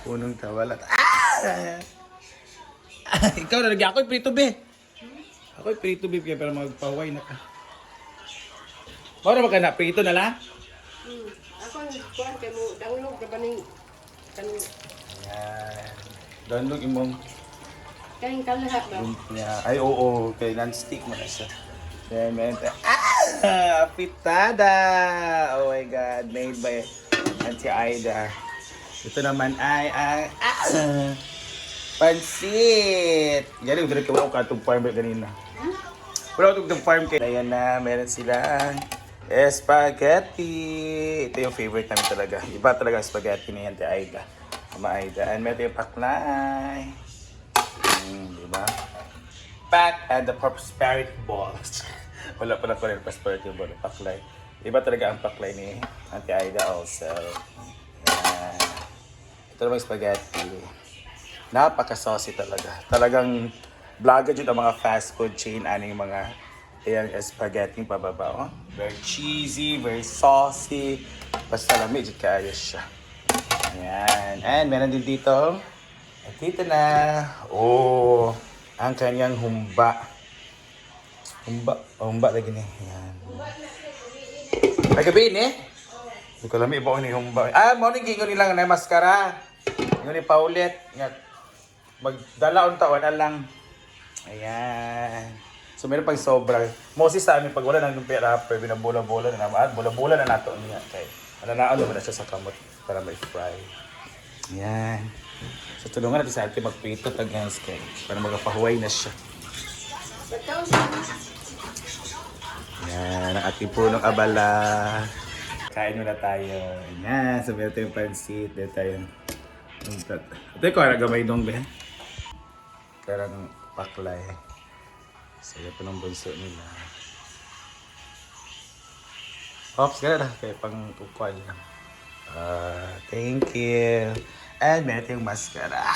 Punong tawalat. Ah! Ikaw na lagi. Ako'y prito be. Ako'y prito be kaya para magpaway na ka. Para ba ka na? Prito na lang? Ako ang kuhan kay mo download ka ba ning kanang Ayan. Download imong kaning kalaha ba? lumpia. Ay, oo. Kay non-stick mo na siya. Then, meron tayo. Pitada! Oh my God. Made by Auntie Aida. Ito naman ay ang pansit! Yan yung direct ko katong farm kanina. Wala ko itong farm kayo. Ayan na, meron silang spaghetti. Ito yung favorite namin talaga. Iba talaga ang spaghetti ni Auntie Aida. Mama Aida. And meron yung paklay. Diba? Pack and the prosperity balls. Wala pala ko rin prosperity ball. Paklay. Iba talaga ang paklay ni Auntie Aida also. Yan. Ito naman spaghetti. Napaka-saucy talaga. Talagang vlogger dyan ang mga fast food chain. Aning mga ayan, spaghetti pababa. Oh. Very cheesy, very saucy. Basta lamig dyan kaayos siya. Ayan. And meron din dito. At dito na. Oh, ang kanyang humba. Humba lagi ni. Ayan. Ay gabi ni? Hindi ko alam, iba ko ni humba. Morning gingon nilang na maskara. Gingon ni Paulit. Magdala on taon na lang. Ayan. So meron pang sobra. Mostly sa amin, pag wala nang lumpia wrapper, binabola-bola na naman. Bola-bola na nato niya. Kaya mananaon naman na siya sa kamot para may fry. Ayan. So tulungan natin sa atin magprito guys kay para magapahuway na siya. Ayan, ang ating punong abala. Kain muna tayo. Ayan, so meron tayong pansit. Meron tayong ito ko, gamay dong ba? Karang paklay. Saya pa ng bunso nila. Ops, gano'n na. Kaya pang kukuha lang. Thank you. And meron tayong mascara.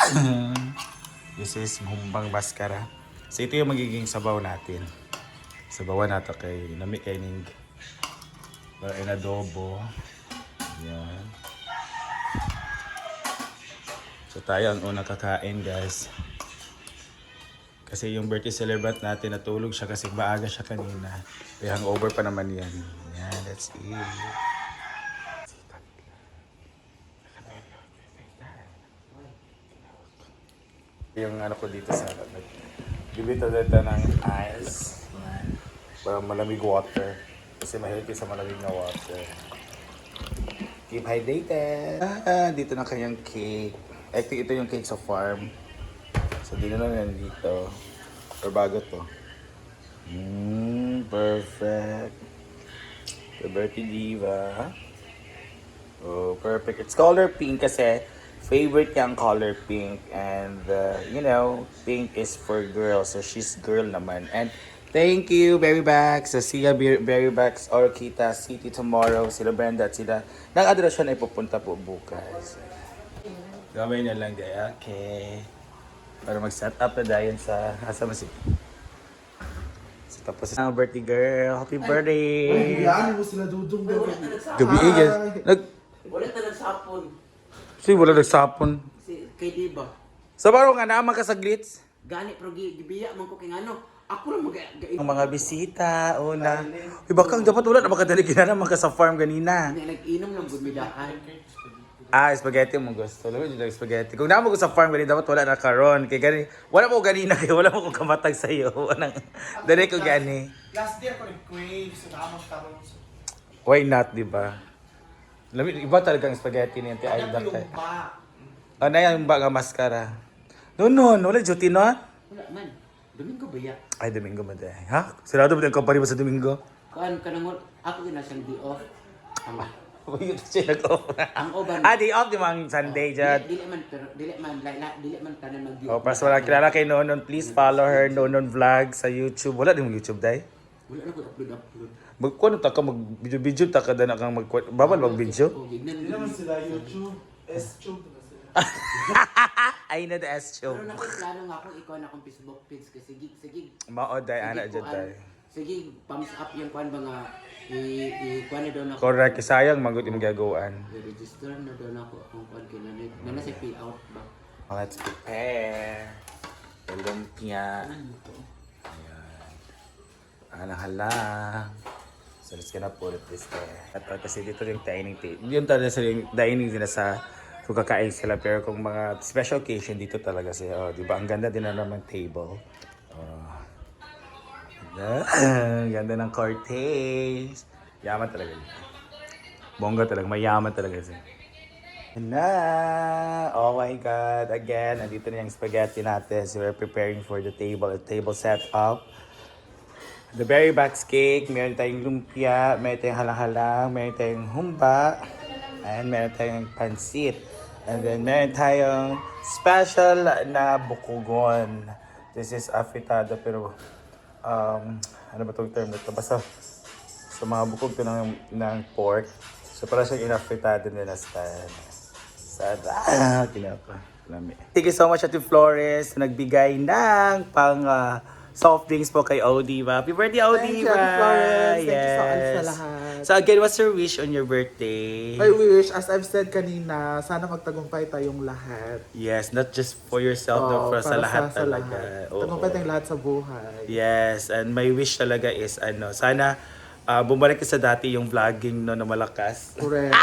This is humbang mascara. So ito yung magiging sabaw natin. Sabawan nato kay nami kaning adobo. Yan. So tayo ang unang kakain guys. Kasi yung birthday celebrant natin natulog siya kasi maaga siya kanina. Kaya hangover pa naman yan. Yan, that's it. Yung ano ko dito sa bibito dito ng ice. Yan. Para malamig water. Kasi mahilig sa malamig na water. Keep hydrated. Dito na kanyang cake. I think ito yung cake sa farm. So, di na lang dito. Or bago to. Perfect. The birthday diva. Oh, perfect. It's color pink kasi favorite niyang color pink. And, you know, pink is for girls. So, she's girl naman. And, thank you, Berry Bags. So, see ya, Berry Bags or Kita City tomorrow. Sila Brenda at sila. Nang-adrasyon ay pupunta po bukas. Gamay na lang dahil. Okay. Para mag-set up na dahil sa asama si. So, tapos ang birthday girl. Happy birthday! Yan mo sila dudong Gabi guys. Wala ta nagsapon. Wala nagsapon. Si kay Diba. Sa baro nga naman ka sa glitz. Gani pero gibiya man ko kay ngano. Ako lang Ang mga bisita, una. Bakang dapat wala na makadali naman ka sa farm ganina. nag-inom lang gud midakan. Spaghetti mo gusto. Alam mo yung spaghetti. Kung naman ko sa farm ganina, dapat wala na karon. Kaya gani, wala mo ganina kaya wala mo kong kamatag sa iyo. Dali ko gani. Last day ako nag-crave sa damang karon. Why not, di ba? Iba talaga ang spaghetti niya. Ay, Yung dakay. ba? Ano yung baga mascara? No, wala duty no? Wala man. Domingo ba ya? Ay, Domingo mo dahil. Ha? Sirado mo din ang company mo sa Domingo? Kuan kanang ako gina siyang day off. Uy, ito siya nag-off. Ang oban. Day off, di ba ang Sunday dyan? Dili man pero dili man tanan mag Oh, para sa wala kilala kay Nonon, please follow her, Nonon Vlog sa YouTube. Wala din mo YouTube, day? Wala na ko upload. Magkuhan ta ka, mag-video ta ka na kang babal mag-video? Oh, Hindi gignan. naman sila YouTube. S-tube na sila. Ay na the S show. Pero nakoy plano nga akong ikaw na akong Facebook page kasi sige. Mao day ana Sige, jud kuan. day. Sige, thumbs up yung kuan mga kuan na daw na Correct, sayang magot yung gagawin. I-register na daw na ako kung kuan kinanit. Nana sa payout ba? Let's prepare. Lumpia. Ano to? Halang-halang. So let's gonna put it this there. At kasi dito yung dining table. Yun talaga sa yung dining din sa kung kakain sila. Pero kung mga special occasion dito talaga siya. Oh, di ba? Ang ganda din na naman table. Oh. Ang ganda ng cortez. Yaman talaga. Bongga talaga. Mayaman talaga siya. Na! Oh my God! Again, andito na yung spaghetti natin. So we're preparing for the table. A table set up. The berry box cake, meron tayong lumpia, meron tayong halang-halang, meron tayong humba, and meron tayong pansit. And then meron tayong special na bukugon. This is afritada pero ano ba itong term nito? Basta sa mga bukog to ng pork. So para siyang in-afritada nila style. Sada! Kinapa. Thank you so much Ate Flores na nagbigay ng pang soft drinks po kay Odiva. Happy birthday, Odiva! Thank you, Ate Flores. Thank you so much sa lahat. So again, what's your wish on your birthday? I wish, as I've said kanina, sana magtagumpay tayong lahat. Yes, not just for yourself, no, for sa para lahat sa talaga. lahat. Oo. Tagumpay tayong lahat sa buhay. Yes, and my wish talaga is sana bumalik ka sa dati yung vlogging no na malakas. Correct.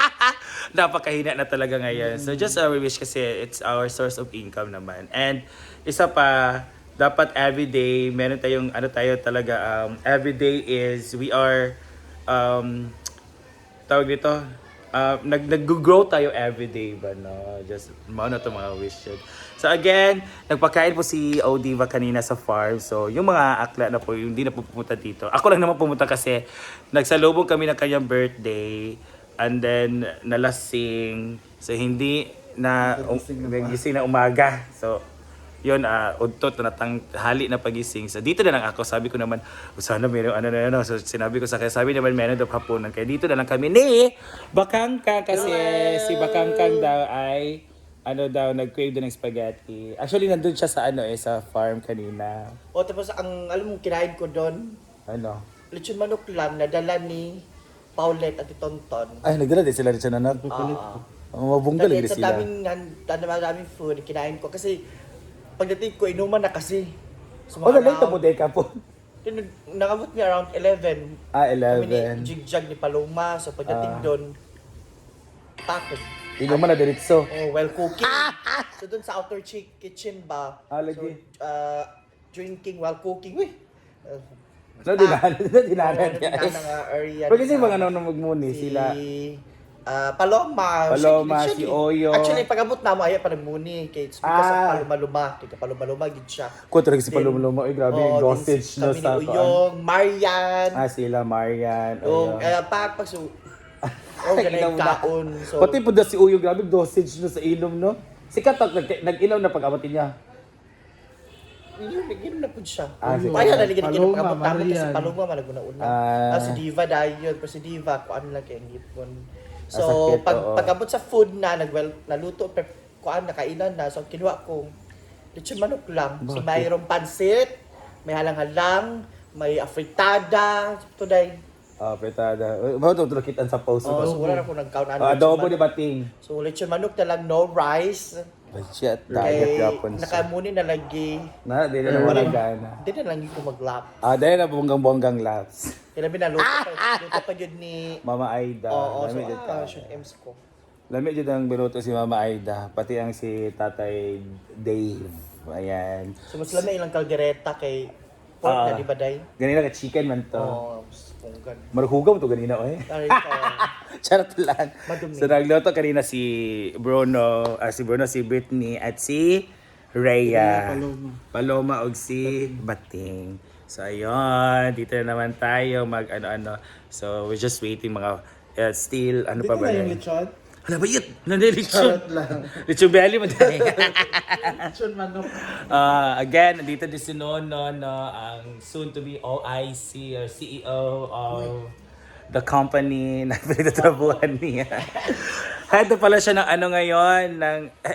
Napakahina na talaga ngayon. So just we wish kasi it's our source of income naman. And isa pa, dapat everyday, meron tayong tayo talaga, everyday is we are tawag dito, nag-grow tayo everyday ba, no? Just, mauna to mga wish yun. So again, nagpakain po si Odiva kanina sa farm. So yung mga akla na po, yung hindi na po pumunta dito. Ako lang naman pumunta kasi nagsalubong kami ng kanyang birthday. And then, nalasing. So hindi na, nagising na umaga. So, yun, udtot na hali na pagising. So dito na lang ako, sabi ko naman, sana meron So sinabi ko sa kanya, sabi naman meron daw hapunan. Kaya dito na lang kami ni Bakangkang kasi si Bakangkang daw ay nag-crave doon ng spaghetti. Actually, nandun siya sa sa farm kanina. O tapos ang alam mo kinain ko doon, Ano? lechon manok lang nadala ni Paulette at Tonton. Ay, nagdala din sila rin siya nanog. Mabunggal din Sa sila. daming food kinain ko kasi pagdating ko inuman na kasi. So, O, nalita mo din ka po. Nakabot niya around 11. Ah, Kami ni 11. Jigjag ni Paloma. So pagdating doon, takot. Inuman na diretso. Oh, well cooking. So doon sa outer kitchen ba? Lagi. So, drinking while cooking. Uy! Dinanan Oo, niya. ng area. Pero kasi mga magmuni sila. Paloma. Paloma, Siya, si Oyo. Actually, pag-abot na mo, ayaw pa nagmuni. Because of paluma-luma. Kaya paluma-luma, gid siya. Ko talaga si Paloma. Ay, grabe yung dosage no kami sa ni Uyong, Marian. sila, Marian. Yung, Uyong. ganun yung kaon. So, Pati po si Uyong, grabe yung dosage no sa ilom, no? Si Katok, nag-ilaw na pag-abatin niya. yun na po siya. Sige. Kaya naligyan na Paloma, pag-abot namin kasi Marian. paluma managuna-una. Si Diva dahil yun. Pero si Diva, kung ano lang kaya ngipon. So, sakit, oo. pag-abot sa food na, naluto, kuan, nakainan na. So, kinuha ko, lechon manok lang. So, mayroong pansit, may halang-halang, may afritada, today. Petada. Ba't ito nakitaan sa post? So, wala na ako nag-count. Adobo di bating. So, lechon manok na lang, no rice. Shit, dagat Kay, yapon siya. nakamuni na lagi. Di na naman ang gana. Hindi na lang yung kumaglap. Dahil na bonggang laps. Kaya namin luto pa yun ni... Mama Aida. Oo, so, Lamig dyan ka. siya Ems ko. Lamig dyan ang binuto si Mama Aida. Pati ang si Tatay Dave. Ayan. So, mas lamay ilang kaldereta kay pork na, di ba, Day? Ganina ka chicken man to. Oo, punggan. Marhugaw to ganina, eh. Ay, ito. Charot lang. Madumi. So nagluto kanina si Bruno, si Britney at si Rhea. Paloma og si Bating. So ayun, dito na naman tayo mag ano-ano. So we're just waiting mga still ano Hindi pa ko ba na yung yun? lechon. Ano ba yun? Nandiyan Charot lang. Lechon belly mo dahil. Lechon manok. Again, nandito din si Nono, ang soon to be OIC or CEO of the company na pinagtatrabuhan niya. Head na pala siya ng ano ngayon,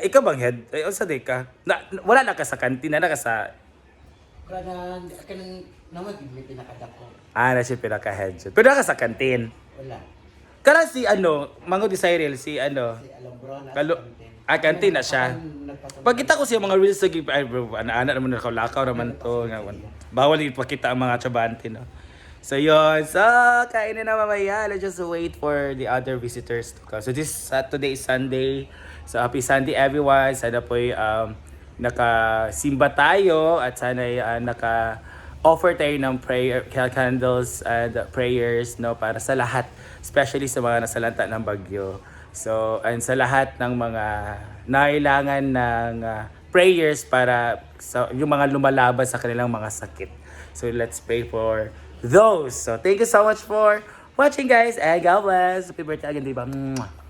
ikaw bang head? Ay, o sa ka? Wala na ka sa kantina, na ka sa... Kanang Naman, may pinakadako. Ah, na siya pinaka-headshot. Pero ka sa kantin. Wala. Kala si Mango de Cyril, si Si Alambro na. kantin na siya. Pagkita ko siya mga reels sa gip, ay bro, anak naman nakalakaw naman to. Bawal ipakita ang mga trabante, no? So yun, so kainin na mamaya. Let's just wait for the other visitors to come. So today is Sunday. So happy Sunday everyone. Sana po'y nakasimba tayo at sana naka-offer tayo ng prayer, candles and prayers, no, para sa lahat, especially sa mga nasalanta ng bagyo. So, and sa lahat ng mga nailangan ng prayers para sa yung mga lumalaban sa kanilang mga sakit. So, let's pray for those. So, thank you so much for watching, guys, and God bless. Happy birthday again, diba? Mwah.